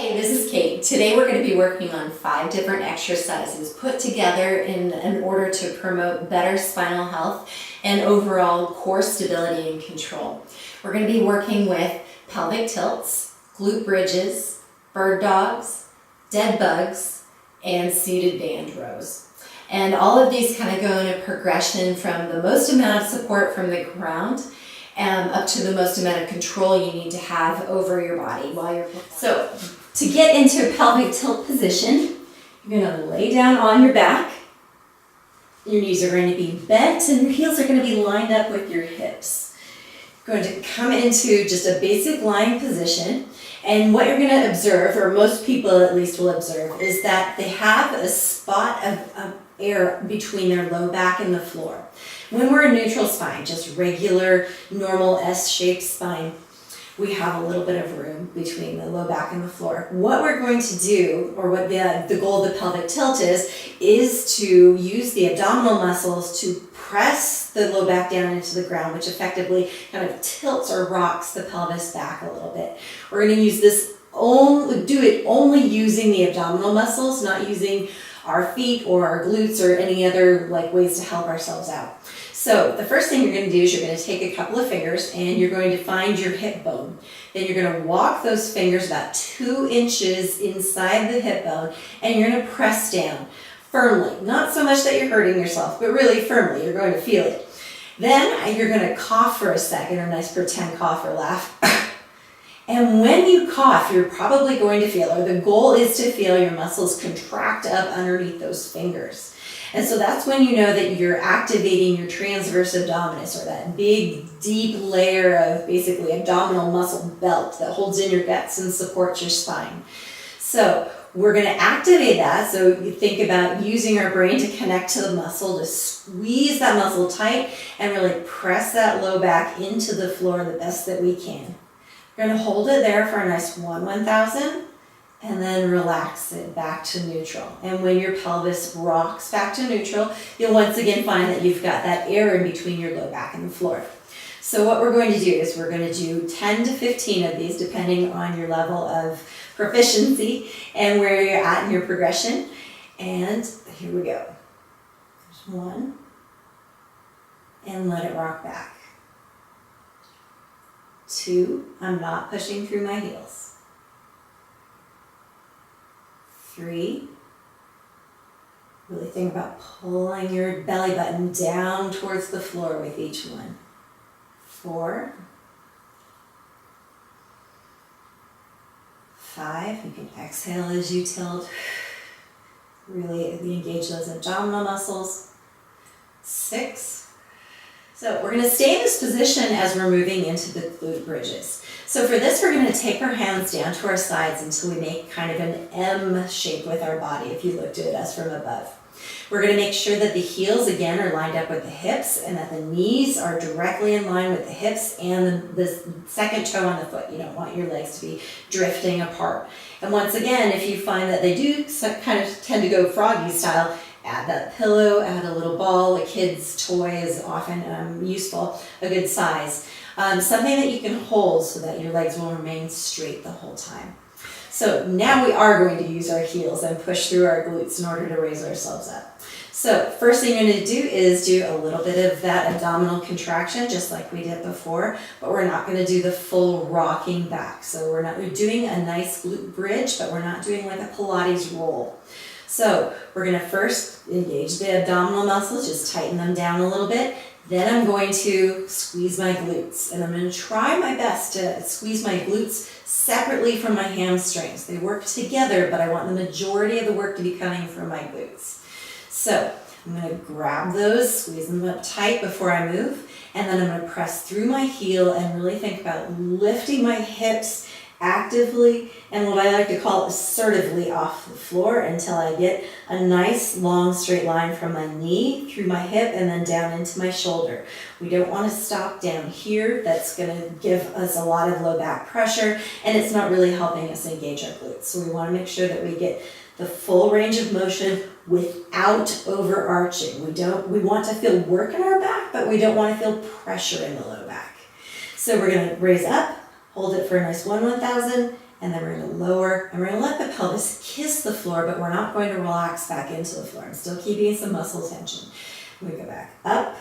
Hey, this is Kate. Today we're going to be working on 5 different exercises put together in order to promote better spinal health and overall core stability and control. We're going to be working with pelvic tilts, glute bridges, bird dogs, dead bugs, and seated band rows. And all of these kind of go in a progression from the most amount of support from the ground up to the most amount of control you need to have over your body while you're performing. So, to get into a pelvic tilt position, you're going to lay down on your back. Your knees are going to be bent and your heels are going to be lined up with your hips. You're going to come into just a basic lying position, and what you're going to observe, or most people at least will observe, is that they have a spot of air between their low back and the floor. When we're a neutral spine, just regular, normal S-shaped spine, we have a little bit of room between the low back and the floor. What we're going to do, or what the goal of the pelvic tilt is to use the abdominal muscles to press the low back down into the ground, which effectively kind of tilts or rocks the pelvis back a little bit. We're going to use this only using the abdominal muscles, not using our feet or our glutes or any other ways to help ourselves out. So the first thing you're going to do is you're going to take a couple of fingers and you're going to find your hip bone. Then you're going to walk those fingers about 2 inches inside the hip bone and you're going to press down firmly. Not so much that you're hurting yourself, but really firmly. You're going to feel it. Then you're going to cough for a second, or a nice pretend cough or laugh. And when you cough, you're probably going to feel, or the goal is to feel your muscles contract up underneath those fingers. And so that's when you know that you're activating your transverse abdominis, or that big, deep layer of basically abdominal muscle belt that holds in your guts and supports your spine. So we're going to activate that. So you think about using our brain to connect to the muscle, to squeeze that muscle tight and really press that low back into the floor the best that we can. We're going to hold it there for a nice 1/1000. And then relax it back to neutral. And when your pelvis rocks back to neutral, you'll once again find that you've got that air in between your low back and the floor. So what we're going to do is we're going to do 10 to 15 of these, depending on your level of proficiency and where you're at in your progression. And here we go. There's 1. And let it rock back. 2, I'm not pushing through my heels. 3, really think about pulling your belly button down towards the floor with each one. 4, 5, you can exhale as you tilt. Really engage those abdominal muscles. 6. So we're going to stay in this position as we're moving into the glute bridges. So for this, we're going to take our hands down to our sides until we make kind of an M shape with our body, if you looked at us from above. We're going to make sure that the heels, again, are lined up with the hips and that the knees are directly in line with the hips and the second toe on the foot. You don't want your legs to be drifting apart. And once again, if you find that they do kind of tend to go froggy style, add that pillow, add a little ball. A kid's toy is often useful, a good size. Something that you can hold so that your legs will remain straight the whole time. So now we are going to use our heels and push through our glutes in order to raise ourselves up. So first thing you're going to do is do a little bit of that abdominal contraction, just like we did before, but we're not going to do the full rocking back. So we're doing a nice glute bridge, but we're not doing like a Pilates roll. So we're going to first engage the abdominal muscles, just tighten them down a little bit. Then I'm going to squeeze my glutes, and I'm going to try my best to squeeze my glutes separately from my hamstrings. They work together, but I want the majority of the work to be coming from my glutes. So I'm going to grab those, squeeze them up tight before I move, and then I'm going to press through my heel and really think about lifting my hips actively and what I like to call assertively off the floor until I get a nice long straight line from my knee through my hip and then down into my shoulder. We don't want to stop down here. That's going to give us a lot of low back pressure and it's not really helping us engage our glutes. So we want to make sure that we get the full range of motion without overarching. We want to feel work in our back, but we don't want to feel pressure in the low back. So we're going to raise up, hold it for a nice 1/1000, And then we're going to lower, and we're going to let the pelvis kiss the floor, but we're not going to relax back into the floor. I'm still keeping some muscle tension. We go back up,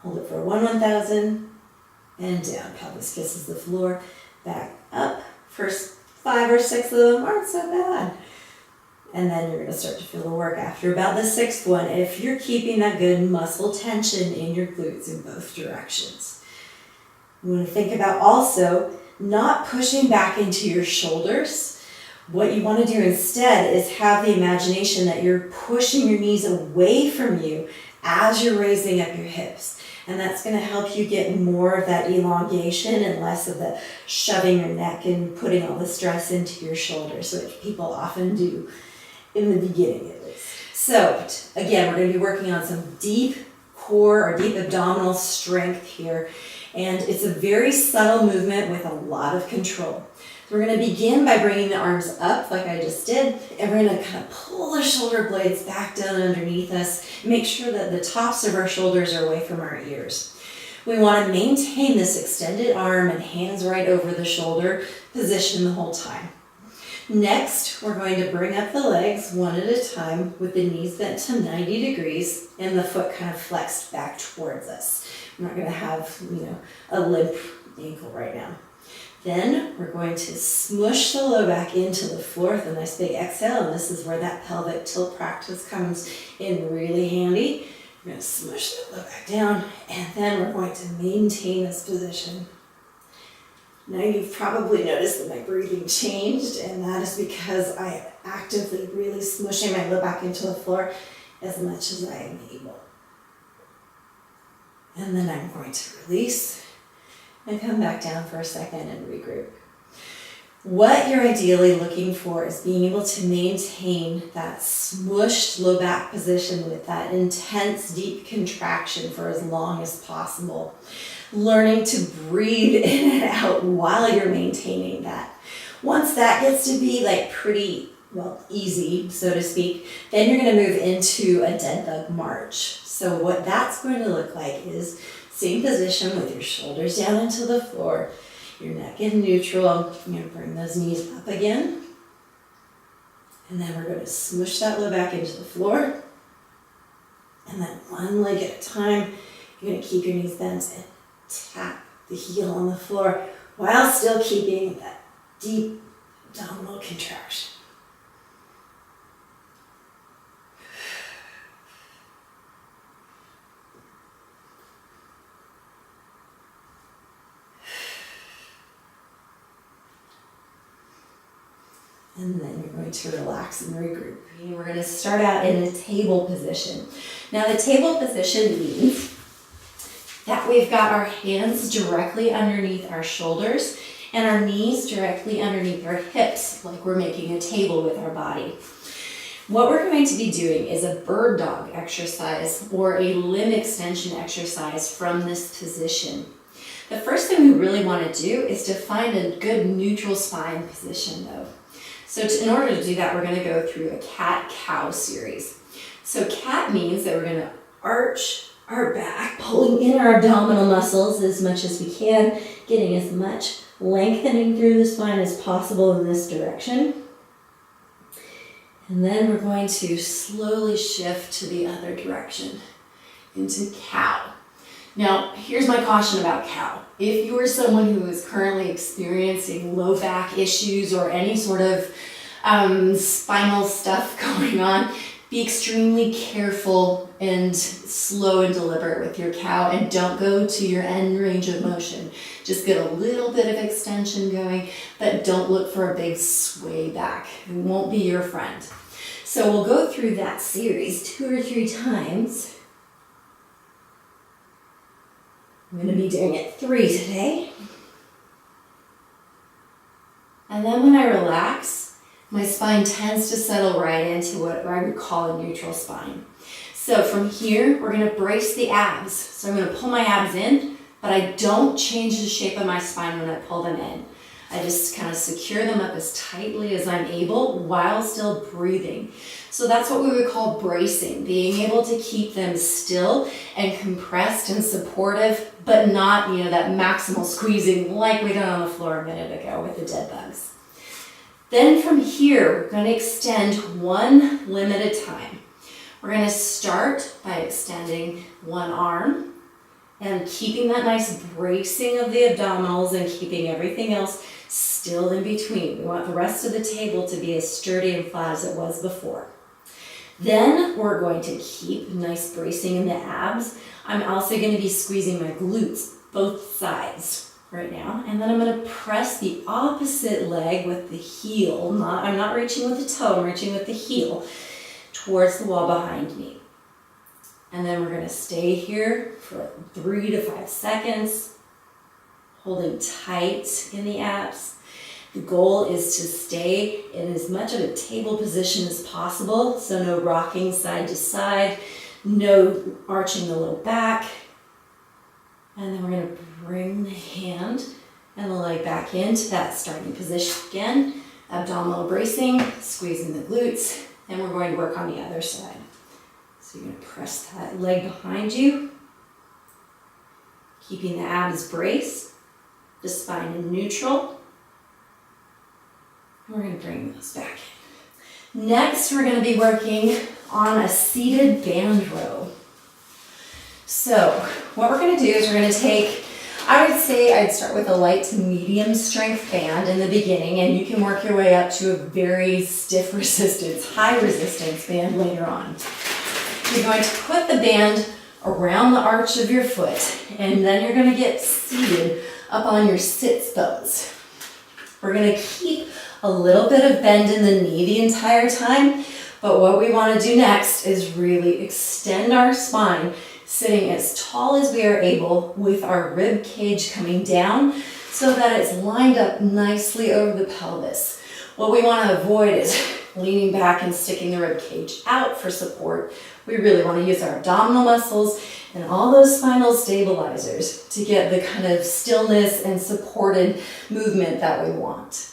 hold it for 1/1000, and down. Pelvis kisses the floor, back up. First 5 or 6 of them aren't so bad. And then you're going to start to feel the work after about the 6th one if you're keeping that good muscle tension in your glutes in both directions. You want to think about also not pushing back into your shoulders. What you want to do instead is have the imagination that you're pushing your knees away from you as you're raising up your hips. And that's going to help you get more of that elongation and less of the shoving your neck and putting all the stress into your shoulders, which people often do in the beginning at least. So again, we're going to be working on some deep core or deep abdominal strength here. And it's a very subtle movement with a lot of control. So we're going to begin by bringing the arms up like I just did, and we're going to kind of pull the shoulder blades back down underneath us. Make sure that the tops of our shoulders are away from our ears. We want to maintain this extended arm and hands right over the shoulder position the whole time. Next, we're going to bring up the legs one at a time with the knees bent to 90 degrees and the foot kind of flexed back towards us. We're not going to have, a limp ankle right now. Then we're going to smush the low back into the floor with a nice big exhale, and this is where that pelvic tilt practice comes in really handy. We're going to smush the low back down, and then we're going to maintain this position. Now you've probably noticed that my breathing changed, and that is because I am actively really smushing my low back into the floor as much as I am able. And then I'm going to release and come back down for a second and regroup. What you're ideally looking for is being able to maintain that smushed low back position with that intense deep contraction for as long as possible. Learning to breathe in and out while you're maintaining that. Once that gets to be pretty easy, so to speak, then you're going to move into a dead bug march. So what that's going to look like is same position with your shoulders down into the floor, your neck in neutral. You're going to bring those knees up again. And then we're going to smush that low back into the floor. And then one leg at a time, you're going to keep your knees bent and tap the heel on the floor while still keeping that deep abdominal contraction. And then you're going to relax and regroup. We're going to start out in a table position. Now the table position means that we've got our hands directly underneath our shoulders and our knees directly underneath our hips, like we're making a table with our body. What we're going to be doing is a bird dog exercise or a limb extension exercise from this position. The first thing we really want to do is to find a good neutral spine position though. So in order to do that, we're going to go through a cat-cow series. So cat means that we're going to arch our back, pulling in our abdominal muscles as much as we can, getting as much lengthening through the spine as possible in this direction. And then we're going to slowly shift to the other direction into cow. Now, here's my caution about cow. If you are someone who is currently experiencing low back issues or any sort of spinal stuff going on, be extremely careful and slow and deliberate with your cow, and don't go to your end range of motion. Just get a little bit of extension going, but don't look for a big sway back. It won't be your friend. So we'll go through that series 2 or 3 times. I'm going to be doing it 3 today. And then when I relax, my spine tends to settle right into what I would call a neutral spine. So from here, we're going to brace the abs. So I'm going to pull my abs in, but I don't change the shape of my spine when I pull them in. I just kind of secure them up as tightly as I'm able while still breathing. So that's what we would call bracing, being able to keep them still and compressed and supportive, but not, that maximal squeezing like we did on the floor a minute ago with the dead bugs. Then from here, we're going to extend one limb at a time. We're going to start by extending one arm and keeping that nice bracing of the abdominals and keeping everything else still in between. We want the rest of the table to be as sturdy and flat as it was before. Then we're going to keep nice bracing in the abs. I'm also going to be squeezing my glutes, both sides right now. And then I'm going to press the opposite leg with the heel. I'm not reaching with the toe, I'm reaching with the heel towards the wall behind me. And then we're going to stay here for 3 to 5 seconds, holding tight in the abs. The goal is to stay in as much of a table position as possible, so no rocking side to side, no arching the low back. And then we're going to bring the hand and the leg back into that starting position again. Abdominal bracing, squeezing the glutes, and we're going to work on the other side. So you're going to press that leg behind you, keeping the abs braced, the spine in neutral. We're going to bring those back in. Next, we're going to be working on a seated band row. So what we're going to do is we're going to take, I would say I'd start with a light to medium strength band in the beginning, and you can work your way up to a very stiff resistance, high resistance band later on. You're going to put the band around the arch of your foot, and then you're going to get seated up on your sits bones. We're going to keep a little bit of bend in the knee the entire time, but what we want to do next is really extend our spine, sitting as tall as we are able with our rib cage coming down so that it's lined up nicely over the pelvis. What we want to avoid is leaning back and sticking the rib cage out for support. We really want to use our abdominal muscles and all those spinal stabilizers to get the kind of stillness and supported movement that we want.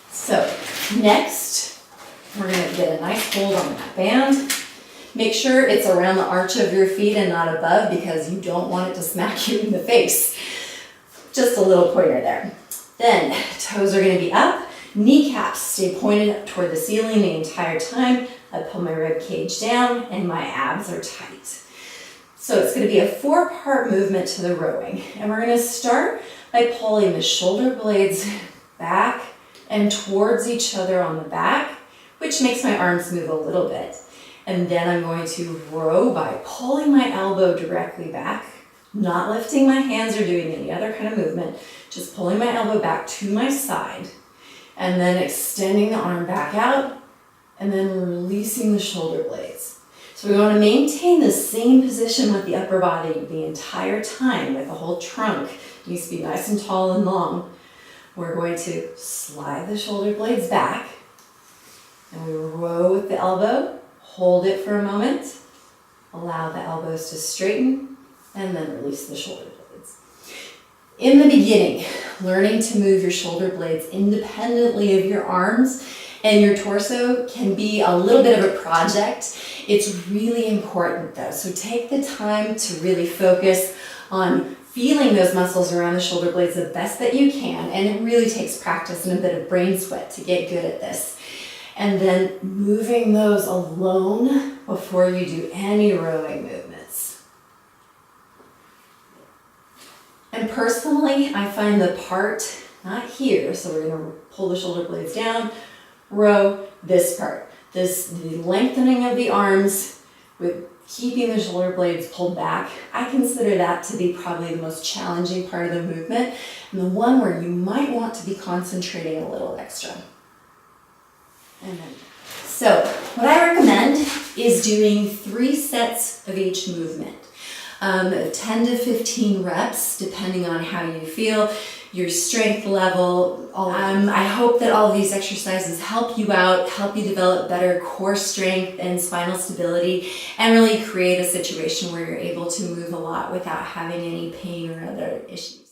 So next, we're going to get a nice hold on that band. Make sure it's around the arch of your feet and not above, because you don't want it to smack you in the face. Just a little pointer there. Then toes are going to be up, kneecaps stay pointed up toward the ceiling the entire time. I pull my rib cage down and my abs are tight. So it's going to be a 4-part movement to the rowing. And we're going to start by pulling the shoulder blades back and towards each other on the back, which makes my arms move a little bit. And then I'm going to row by pulling my elbow directly back, not lifting my hands or doing any other kind of movement, just pulling my elbow back to my side, and then extending the arm back out, and then releasing the shoulder blades. So we want to maintain the same position with the upper body the entire time, with the whole trunk. It needs to be nice and tall and long. We're going to slide the shoulder blades back, and we row with the elbow, hold it for a moment, allow the elbows to straighten, and then release the shoulder blades. In the beginning, learning to move your shoulder blades independently of your arms and your torso can be a little bit of a project. It's really important though, so take the time to really focus on feeling those muscles around the shoulder blades the best that you can, and it really takes practice and a bit of brain sweat to get good at this. And then moving those alone before you do any rowing movements. And personally, I find the part, not here, so we're going to pull the shoulder blades down, row this part. The lengthening of the arms with keeping the shoulder blades pulled back. I consider that to be probably the most challenging part of the movement, and the one where you might want to be concentrating a little extra. So what I recommend is doing 3 sets of each movement. 10 to 15 reps, depending on how you feel, your strength level. I hope that all of these exercises help you out, help you develop better core strength and spinal stability, and really create a situation where you're able to move a lot without having any pain or other issues.